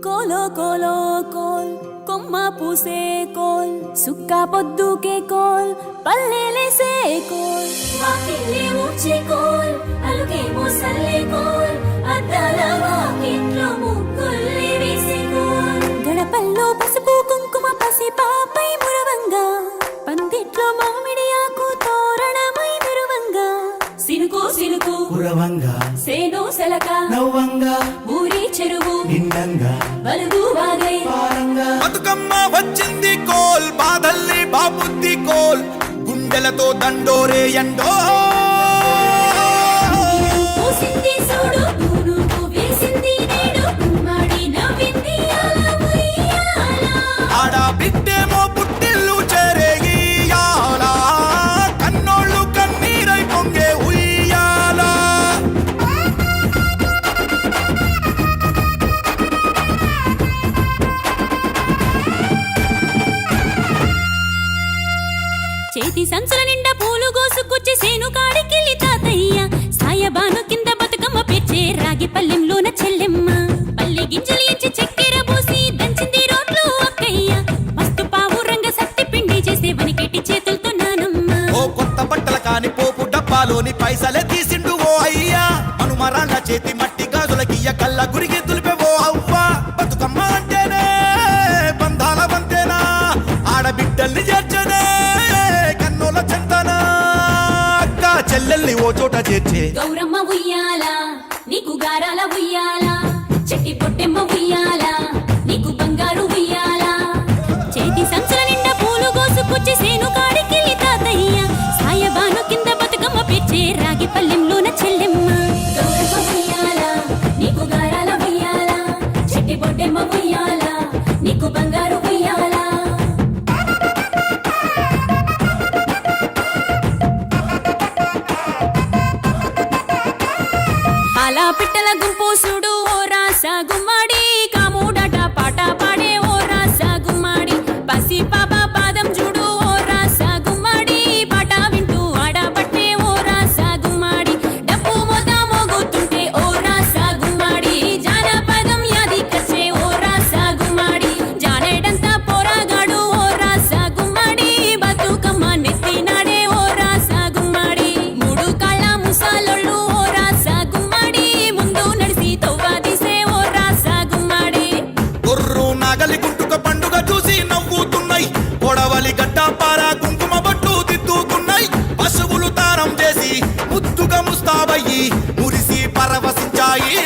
కోలో కోలో coal కొమ్మ పూసే coal సుక్క పొద్దుకే coal పల్లెలేసే coal వాకిల్లే ఊడ్చే coal అలుకేమో Salle coal అద్దాల వాకిట్లో ముగ్గుల్ని వేసే కోల్ గడపల్లో పసుపు కుంకుమ పసి పాపై మురవంగా పందిట్లో మామిడి ఆకు తోరణమై మెరువంగా సినుకు సినుకు కురవంగా సేను సెలక నవ్వంగా ఊరి చెరువు నిండంగా బలుగు వాగై పారంగా బతుకమ్మ వచ్చింది కోల్ బాధల్లి బాబుద్ది కోల్ గుండెలతో దండోరే ఎండో పూసింది చూడు తూనుకు వేసింది నేడు గుమ్మడి నవ్వింది అల ఉయ్యాల ఆడ బిడ్డేమో పుట్టిల్లు చెరేగియాల కన్నోళ్ళు కన్నీరై పొంగే ఉయ్యాల చేతి సంచుల నిండా పూలు గోసుకొచ్చి సేను కాడికెళ్ళి తాతయ్య సాయబాను కింద బతుకమ్మ పేర్చే రాగి పల్లెంలోన చెల్లెమ్మ పల్లె గింజలు ఎంచి చక్కెర పోసి దంచింది రోడ్లు అక్కయ్య మస్తు పావు రంగ సత్తి పిండి చేసే వనికెట్టి చేతులతో నానమ్మ ఓ కొత్త బట్టల కాని పోపు డబ్బాలోని పైసలే తీసిండు ఓ అయ్యా మనుమరాళ్ళ చేతి మట్టి గాజులకియ్య కళ్ళ గురిగి తులిపే ఓ అవ్వ బతుకమ్మ అంటేనే బంధాల వంతేనా ఆడబిడ్డల్ని చేర్చనే కన్నుల చెంతనా అక్క చెల్లెల్ని ఓ చోట చేర్చే గౌరమ్మ ఉయ్యాల నీకు గారాల ఉయ్యాల చెట్టి పొట్టెమ్మ ఉయ్యాల నీకు బంగారు ఉయ్యాల చేతి సంచుల నిండా పూలు గోసుకొచ్చి సేను కాడికెళ్ళి తాతయ్య సాయబాను కింద బతుకమ్మ పేర్చే రాగి పల్లెంలోన చెల్లెమ్మ గౌరమ్మ ఉయ్యాల నీకు గారాల ఉయ్యాల చెట్టి పొట్టెమ్మ ఉయ్యాల నీకు బంగారు ఉయ్యాల అలా పిట్టల గుంపు చూడు ఓ రాస గుమ్మడి కాముడట పాట పాడే ఓ రాస గుమ్మడి పసి పాప పాదం చూడు ఓ రాస గుమ్మడి పాట వింటూ ఆడబట్టే ఓ రాస గుమ్మడి డప్పు మోత మోగుతుంటే ఓ రాస గుమ్మడి జానపదం యాదికొచ్చే ఓ రాస గుమ్మడి జానేడంతా పోరాగాడు ఓ రాస గుమ్మడి బతుకమ్మ నెత్తినాడే ఓ రాస గుమ్మడి మూడు కాళ్ళ ముసాలొళ్ళు ఓ రాస గుమ్మడి ముందు నడిసి తవ్వాదిసే ఓ రాస గుమ్మడి గొర్రు నాగలి గుంటుక పండుగ చూసి నవ్వుతున్నాయి కొడవలి గడ్డ పార కుంకుమ బట్టు దిద్దుకున్నాయి పశువులు తారం చేసి ముద్దుగా ముస్తాబయ్యి మురిసి పరవశించాయి